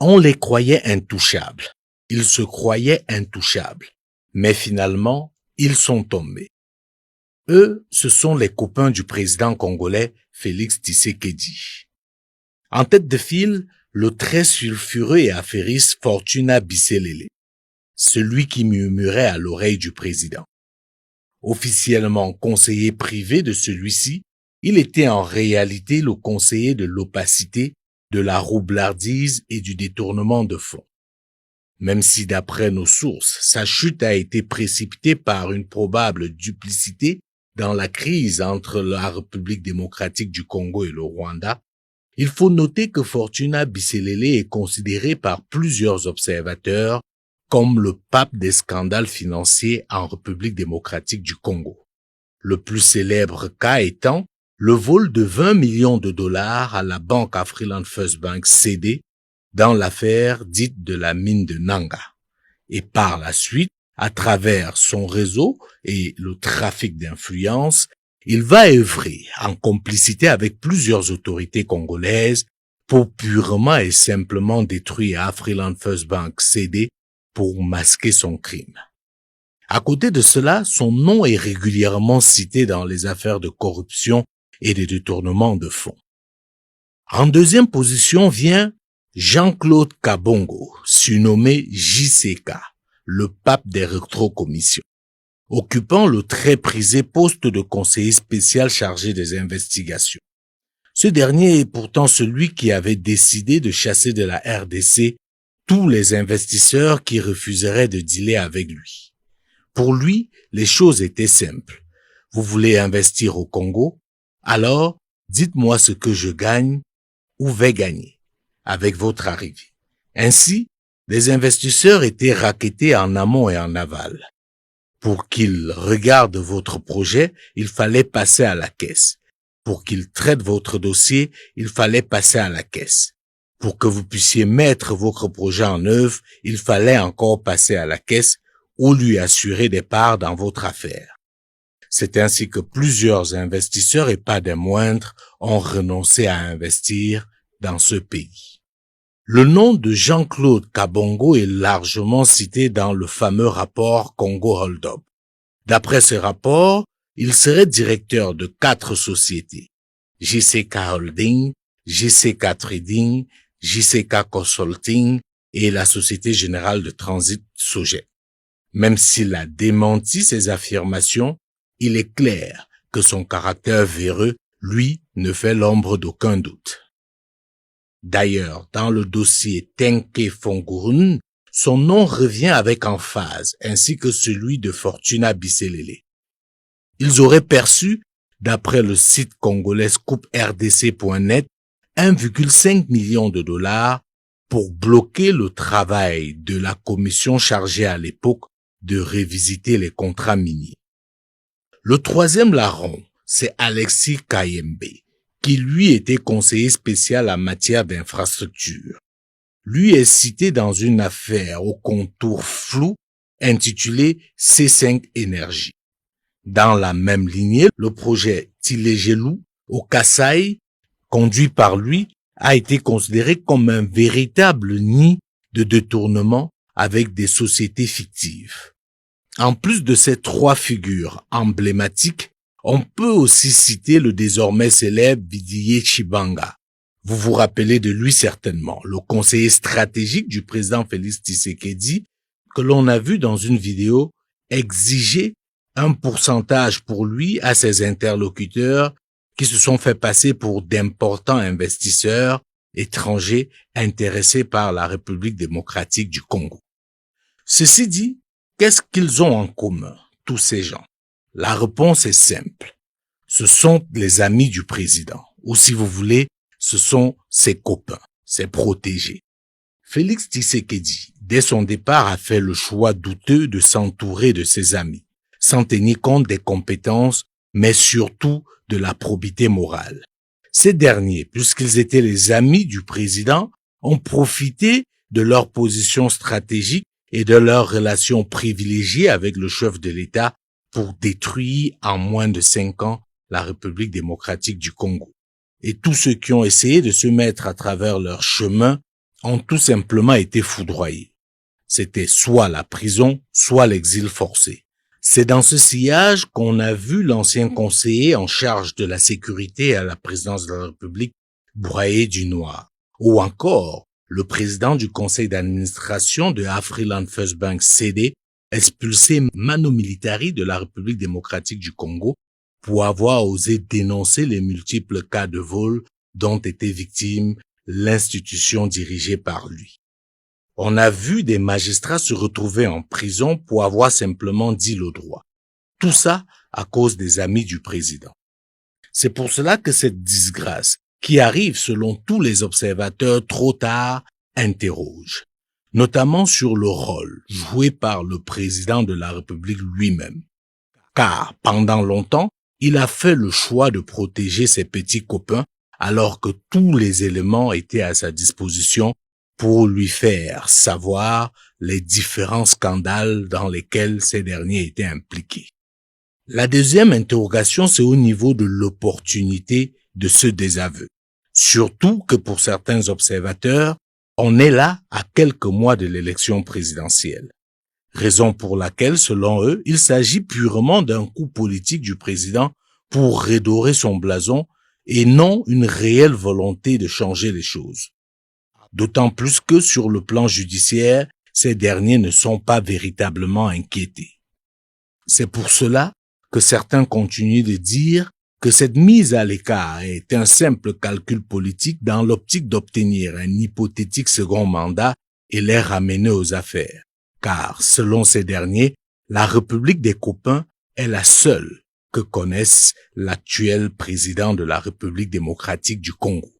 On les croyait intouchables. Ils se croyaient intouchables. Mais finalement, ils sont tombés. Eux, ce sont les copains du président congolais Félix Tshisekedi. En tête de file, le très sulfureux et affairiste Fortuna Bisselele, celui qui murmurait à l'oreille du président. Officiellement conseiller privé de celui-ci, il était en réalité le conseiller de l'opacité, de la roublardise et du détournement de fonds. Même si d'après nos sources, sa chute a été précipitée par une probable duplicité dans la crise entre la République démocratique du Congo et le Rwanda, il faut noter que Fortuna Bisselele est considéré par plusieurs observateurs comme le pape des scandales financiers en République démocratique du Congo. Le plus célèbre cas étant le vol de 20 millions de dollars à la banque Afriland First Bank CD dans l'affaire dite de la mine de Nanga. Et par la suite, à travers son réseau et le trafic d'influence, il va œuvrer en complicité avec plusieurs autorités congolaises pour purement et simplement détruire Afriland First Bank CD pour masquer son crime. À côté de cela, son nom est régulièrement cité dans les affaires de corruption et de détournement de fonds. En deuxième position vient Jean-Claude Kabongo, surnommé JCK, le pape des rétrocommissions, occupant le très prisé poste de conseiller spécial chargé des investigations. Ce dernier est pourtant celui qui avait décidé de chasser de la RDC tous les investisseurs qui refuseraient de dealer avec lui. Pour lui, les choses étaient simples. Vous voulez investir au Congo? Alors, dites-moi ce que je gagne ou vais gagner avec votre arrivée. Ainsi, les investisseurs étaient rackettés en amont et en aval. Pour qu'ils regardent votre projet, il fallait passer à la caisse. Pour qu'ils traitent votre dossier, il fallait passer à la caisse. Pour que vous puissiez mettre votre projet en œuvre, il fallait encore passer à la caisse ou lui assurer des parts dans votre affaire. C'est ainsi que plusieurs investisseurs, et pas des moindres, ont renoncé à investir dans ce pays. Le nom de Jean-Claude Kabongo est largement cité dans le fameux rapport Congo Hold Up. D'après ce rapport, il serait directeur de 4 sociétés: JCK Holding, JCK Trading, JCK Consulting et la Société Générale de Transit Sojet. Même s'il a démenti ces affirmations, il est clair que son caractère véreux, lui, ne fait l'ombre d'aucun doute. D'ailleurs, dans le dossier Tenke Fongurun, son nom revient avec emphase, ainsi que celui de Fortuna Bisselele. Ils auraient perçu, d'après le site congolais scooprdc.net, 1,5 million de dollars pour bloquer le travail de la commission chargée à l'époque de revisiter les contrats miniers. Le troisième larron, c'est Alexis Kayembe, qui lui était conseiller spécial en matière d'infrastructure. Lui est cité dans une affaire au contour flou intitulée C5 Énergie. Dans la même lignée, le projet Tilegelou au Kasaï, conduit par lui, a été considéré comme un véritable nid de détournement avec des sociétés fictives. En plus de ces 3 figures emblématiques, on peut aussi citer le désormais célèbre Didier Tshibanga. Vous vous rappelez de lui certainement, le conseiller stratégique du président Félix Tshisekedi, que l'on a vu dans une vidéo exiger un pourcentage pour lui à ses interlocuteurs qui se sont fait passer pour d'importants investisseurs étrangers intéressés par la République démocratique du Congo. Ceci dit, qu'est-ce qu'ils ont en commun, tous ces gens? La réponse est simple. Ce sont les amis du président, ou si vous voulez, ce sont ses copains, ses protégés. Félix Tshisekedi, dès son départ, a fait le choix douteux de s'entourer de ses amis, sans tenir compte des compétences, mais surtout de la probité morale. Ces derniers, puisqu'ils étaient les amis du président, ont profité de leur position stratégique et de leur relation privilégiée avec le chef de l'État pour détruire en moins de 5 ans la République démocratique du Congo. Et tous ceux qui ont essayé de se mettre à travers leur chemin ont tout simplement été foudroyés. C'était soit la prison, soit l'exil forcé. C'est dans ce sillage qu'on a vu l'ancien conseiller en charge de la sécurité à la présidence de la République broyer du noir, ou encore le président du conseil d'administration de Afriland First Bank CD expulsé mano militari de la République démocratique du Congo pour avoir osé dénoncer les multiples cas de vol dont était victime l'institution dirigée par lui. On a vu des magistrats se retrouver en prison pour avoir simplement dit le droit. Tout ça à cause des amis du président. C'est pour cela que cette disgrâce, qui arrive selon tous les observateurs trop tard, interroge, notamment sur le rôle joué par le président de la République lui-même. Car pendant longtemps, il a fait le choix de protéger ses petits copains alors que tous les éléments étaient à sa disposition pour lui faire savoir les différents scandales dans lesquels ces derniers étaient impliqués. La deuxième interrogation, c'est au niveau de l'opportunité de ce désaveu. Surtout que pour certains observateurs, on est là à quelques mois de l'élection présidentielle. Raison pour laquelle, selon eux, il s'agit purement d'un coup politique du président pour redorer son blason et non une réelle volonté de changer les choses. D'autant plus que sur le plan judiciaire, ces derniers ne sont pas véritablement inquiétés. C'est pour cela que certains continuent de dire que cette mise à l'écart est un simple calcul politique dans l'optique d'obtenir un hypothétique second mandat et les ramener aux affaires. Car, selon ces derniers, la République des copains est la seule que connaisse l'actuel président de la République démocratique du Congo.